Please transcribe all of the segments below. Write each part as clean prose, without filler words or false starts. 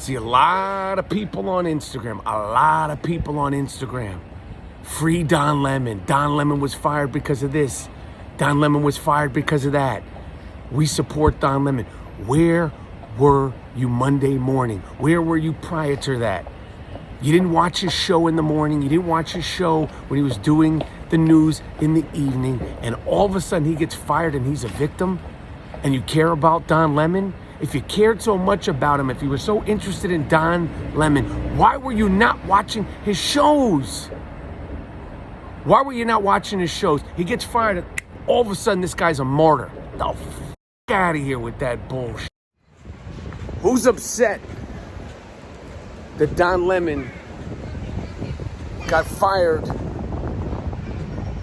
See a lot of people on Instagram. Free Don Lemon. Don Lemon was fired because of this. Don Lemon was fired because of that. We support Don Lemon. Where were you Monday morning? Where were you prior to that? You didn't watch his show in the morning. You didn't watch his show when he was doing the news in the evening. And all of a sudden he gets fired and he's a victim. And you care about Don Lemon? If you cared so much about him, if you were so interested in Don Lemon, why were you not watching his shows? Why were you not watching his shows? He gets fired and all of a sudden this guy's a martyr. The f*** out of here with that bullshit. Who's upset that Don Lemon got fired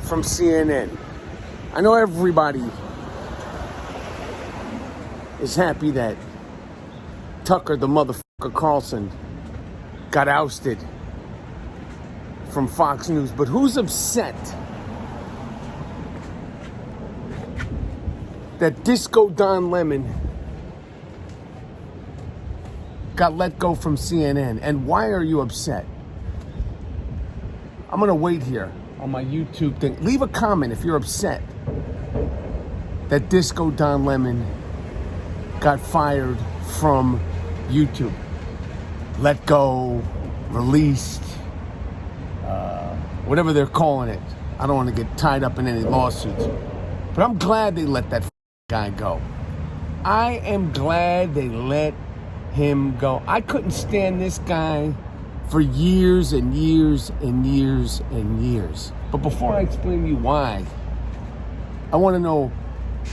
from CNN? I know everybody is happy that Tucker, the motherfucker Carlson, got ousted from Fox News. But who's upset that Disco Don Lemon got let go from CNN? And why are you upset? I'm going to wait here on my YouTube thing. Leave a comment if you're upset that Disco Don Lemon got fired from YouTube. Let go, released, whatever they're calling it. I don't want to get tied up in any lawsuits. But I'm glad they let that guy go. I am glad they let him go. I couldn't stand this guy for years and years and years and years. But before I explain to you why, I want to know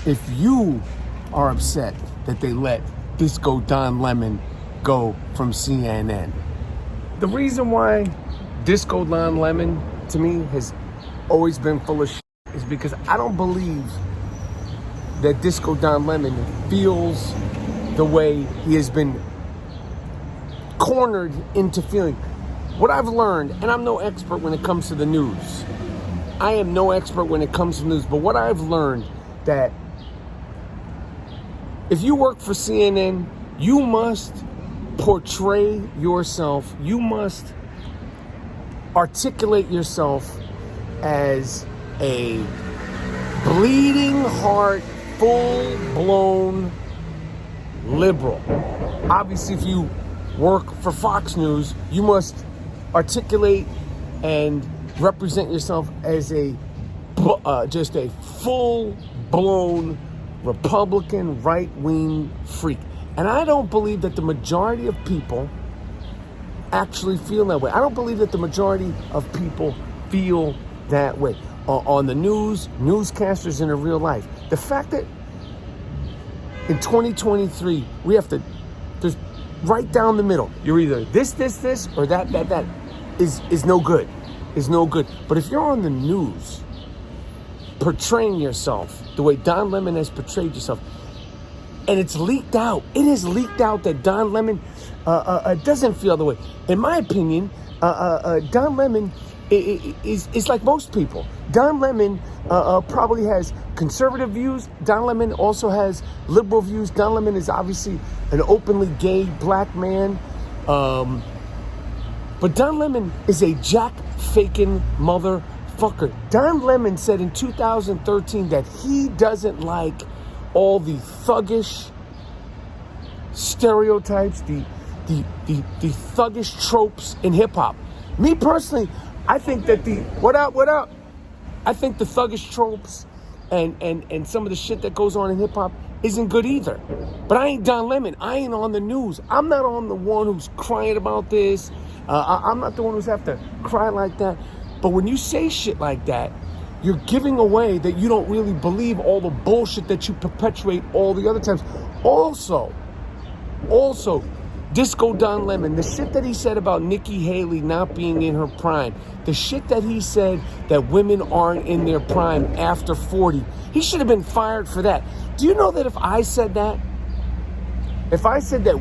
if you are upset that they let Disco Don Lemon go from CNN. The reason why Disco Don Lemon, to me, has always been full of shit is because I don't believe that Disco Don Lemon feels the way he has been cornered into feeling. What I've learned, and I'm no expert when it comes to the news. I am no expert when it comes to news, but what I've learned that if you work for CNN, you must portray yourself, you must articulate yourself as a bleeding heart, full-blown liberal. Obviously, if you work for Fox News, you must articulate and represent yourself as a just a full-blown Republican right-wing freak. And I don't believe that the majority of people actually feel that way. I don't believe that the majority of people feel that way. On the news, newscasters in real life. The fact that in 2023, we have to, there's right down the middle. You're either this, or that is no good. Is no good. But if you're on the news, portraying yourself the way Don Lemon has portrayed yourself, and it's leaked out. It is leaked out that Don Lemon doesn't feel the way. In my opinion, Don Lemon is like most people. Don Lemon probably has conservative views. Don Lemon also has liberal views. Don Lemon is obviously an openly gay black man. But Don Lemon is a jack-faking motherfucker. Don Lemon said in 2013 that he doesn't like all the thuggish stereotypes, the thuggish tropes in hip-hop. Me personally, I think that what up? I think the thuggish tropes and some of the shit that goes on in hip-hop isn't good either. But I ain't Don Lemon. I ain't on the news. I'm not on the one who's crying about this. I'm not the one who's have to cry like that. But when you say shit like that, you're giving away that you don't really believe all the bullshit that you perpetuate all the other times. Also, Disco Don Lemon, the shit that he said about Nikki Haley not being in her prime, the shit that he said that women aren't in their prime after 40, he should have been fired for that. Do you know that if I said that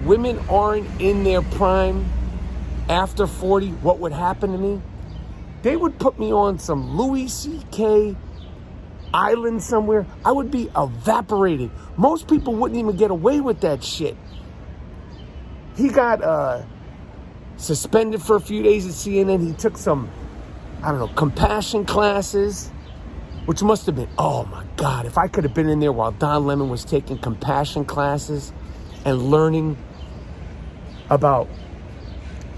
women aren't in their prime after 40, what would happen to me? They would put me on some Louis C.K. island somewhere. I would be evaporated. Most people wouldn't even get away with that shit. He got suspended for a few days at CNN. He took some, I don't know, compassion classes, which must have been, oh my God, if I could have been in there while Don Lemon was taking compassion classes and learning about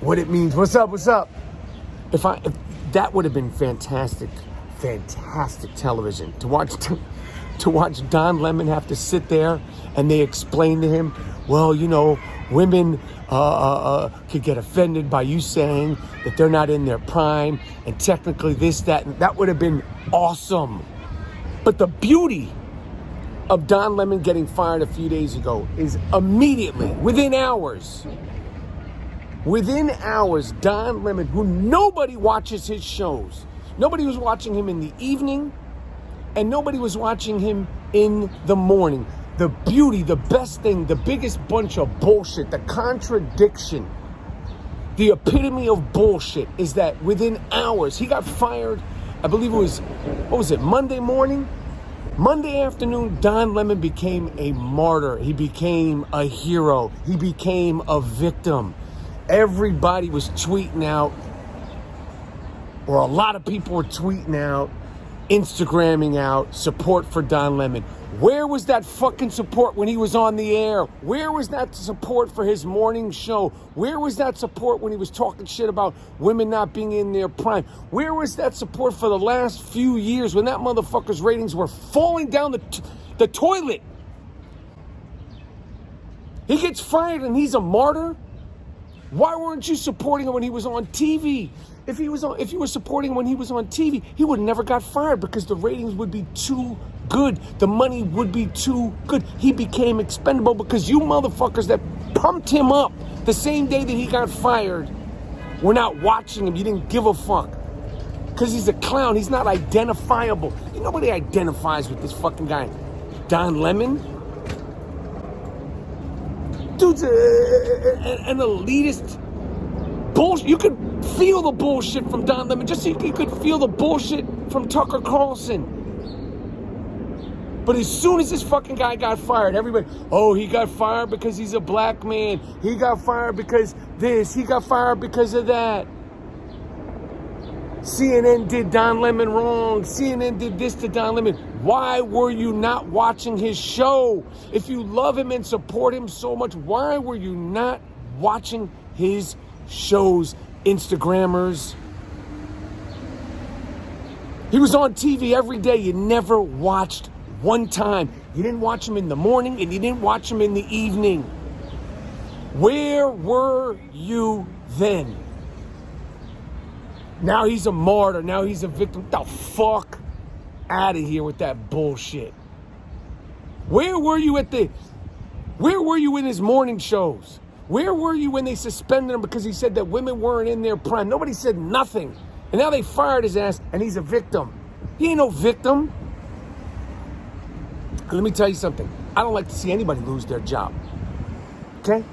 what it means. What's up? If that would have been fantastic television to watch Don Lemon have to sit there and they explain to him, well, you know, women could get offended by you saying that they're not in their prime and technically this, that, and that would have been awesome. But the beauty of Don Lemon getting fired a few days ago is immediately, within hours, Don Lemon, who nobody watches his shows. Nobody was watching him in the evening, and nobody was watching him in the morning. The beauty, the best thing, the biggest bunch of bullshit, the contradiction, the epitome of bullshit is that within hours, he got fired, I believe it was, Monday morning? Monday afternoon, Don Lemon became a martyr. He became a hero. He became a victim. Everybody was tweeting out, or a lot of people were tweeting out, Instagramming out support for Don Lemon. Where was that fucking support when he was on the air? Where was that support for his morning show? Where was that support when he was talking shit about women not being in their prime? Where was that support for the last few years when that motherfucker's ratings were falling down the toilet? He gets fired and he's a martyr? Why weren't you supporting him when he was on TV? If you were supporting him when he was on TV, he would have never got fired because the ratings would be too good. The money would be too good. He became expendable because you motherfuckers that pumped him up the same day that he got fired were not watching him. You didn't give a fuck. Because he's a clown. He's not identifiable. Nobody identifies with this fucking guy. Don Lemon? Dude's an elitist bullshit. You could feel the bullshit from Don Lemon, just so you could feel the bullshit from Tucker Carlson. But as soon as this fucking guy got fired, everybody, oh, he got fired because he's a black man. He got fired because this. He got fired because of that. CNN did Don Lemon wrong. CNN did this to Don Lemon. Why were you not watching his show? If you love him and support him so much, why were you not watching his shows, Instagrammers? He was on TV every day. You never watched one time. You didn't watch him in the morning and you didn't watch him in the evening. Where were you then? Now he's a martyr. Now he's a victim. Get the fuck out of here with that bullshit. Where were you in his morning shows? Where were you when they suspended him because he said that women weren't in their prime? Nobody said nothing. And now they fired his ass and he's a victim. He ain't no victim. Let me tell you something. I don't like to see anybody lose their job. Okay?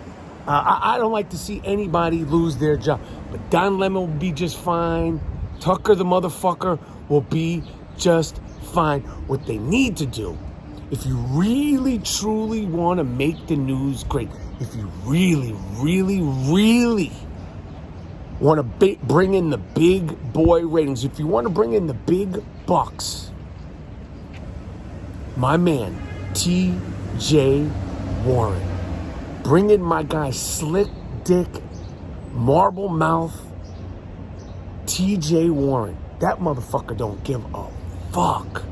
I don't like to see anybody lose their job. But Don Lemon will be just fine. Tucker the motherfucker will be just fine. What they need to do, if you really, truly want to make the news great, if you really, really, really want to bring in the big boy ratings, if you want to bring in the big bucks, my man, T.J. Warren. Bring in my guy, slick dick, marble mouth, T.J. Warren. That motherfucker don't give a fuck.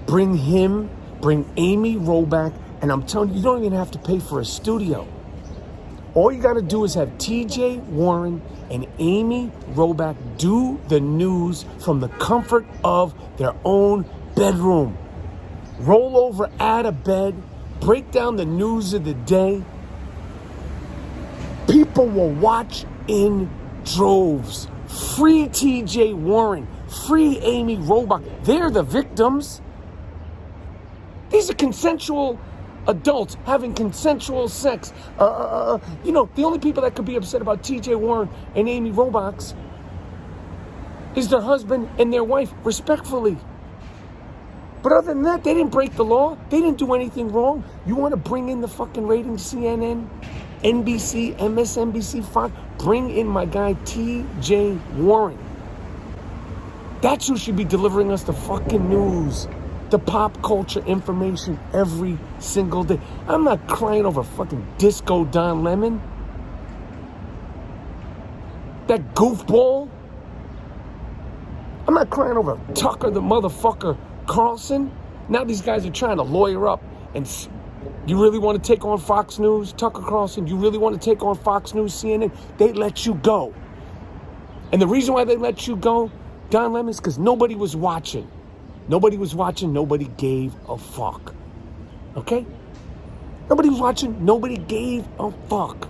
Bring him, bring Amy Robach, and I'm telling you, you don't even have to pay for a studio. All you got to do is have T.J. Warren and Amy Robach do the news from the comfort of their own bedroom. Roll over out of bed, break down the news of the day. People will watch in droves. Free T.J. Warren, free Amy Robach. They're the victims. These are consensual adults having consensual sex. The only people that could be upset about T.J. Warren and Amy Robach is their husband and their wife, respectfully. But other than that, they didn't break the law. They didn't do anything wrong. You want to bring in the fucking ratings, CNN? NBC, MSNBC, Fox. Bring in my guy T.J. Warren. That's who should be delivering us the fucking news, the pop culture information every single day. I'm not crying over fucking Disco Don Lemon. That goofball. I'm not crying over Tucker the motherfucker Carlson. Now these guys are trying to lawyer up. And you really want to take on Fox News, Tucker Carlson? You really want to take on Fox News, CNN? They let you go. And the reason why they let you go, Don Lemon, is because nobody was watching. Nobody was watching. Nobody gave a fuck. Okay? Nobody was watching. Nobody gave a fuck.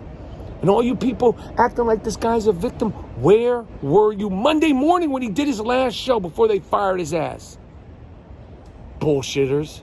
And all you people acting like this guy's a victim, where were you Monday morning when he did his last show before they fired his ass? Bullshitters.